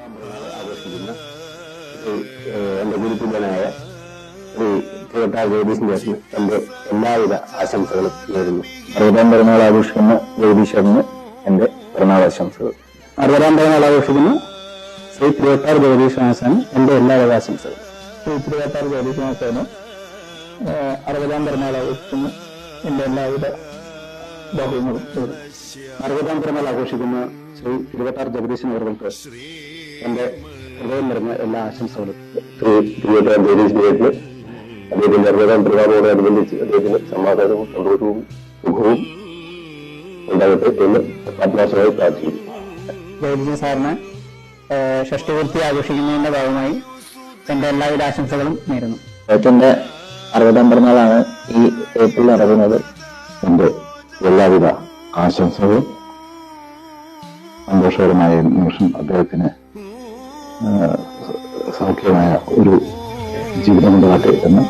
ആഘോഷിക്കുന്ന എന്റെ ഗുരുതുല്യനായ ശ്രീ തിരുവട്ടാർ ജഗദീശന് എന്റെ എല്ലാവിധ ആശംസകളും നേരുന്നു. 60-ാം പിറന്നാൾ ആഘോഷിക്കുന്ന ജഗദീശ്വരന് എന്റെ പിറന്നാൾ ആശംസകൾ. 60-ാം പിറന്നാൾ ആഘോഷിക്കുന്ന ശ്രീ തിരുവട്ടാർ ജഗദീശ്വരന് എന്റെ എല്ലാവിധ ആശംസകൾ. ശ്രീ തിരുവട്ടാർ ജഗദീശ്വരന് 60-ാം പിറന്നാൾ ആഘോഷിക്കുന്ന എന്റെ എല്ലാവിധ ഭാഗ്യങ്ങളും. 60-ാം പിറന്നാൾ ആഘോഷിക്കുന്ന ശ്രീ തിരുവട്ടാർ ജഗദീശൻ അവർക്ക് എന്റെ ഹൃദയം നിറഞ്ഞ എല്ലാ ആശംസകളും. ശ്രീ തിരുവട്ടാർ ജഗദീശന് അദ്ദേഹത്തിന്റെ 60-ാം പിറന്നാളോടനുബന്ധിച്ച് അദ്ദേഹത്തിന് സമാധാനവും സന്തോഷവും സുഖവും ഉണ്ടാകട്ടെ എന്ന് ആത്മാർത്ഥമായി പ്രാർത്ഥിക്കുന്നു. ജഗദീശൻ സാറിന് ഷഷ്ടിപൂർത്തി ആഘോഷിക്കുന്നതിന്റെ ഭാഗമായി എന്റെ എല്ലാവിധ ആശംസകളും നേരുന്നു. അദ്ദേഹത്തിന്റെ 60-ാം പിറന്നാളാണ് ഈ ഏപ്രിൽ നടക്കുന്നത്. എന്റെ എല്ലാവിധ ആശംസകളും സന്തോഷകരമായ നിമിഷം അദ്ദേഹത്തിന് സൗഖ്യമായ ഒരു ജീവിതമുണ്ടാകട്ടെ എന്ന്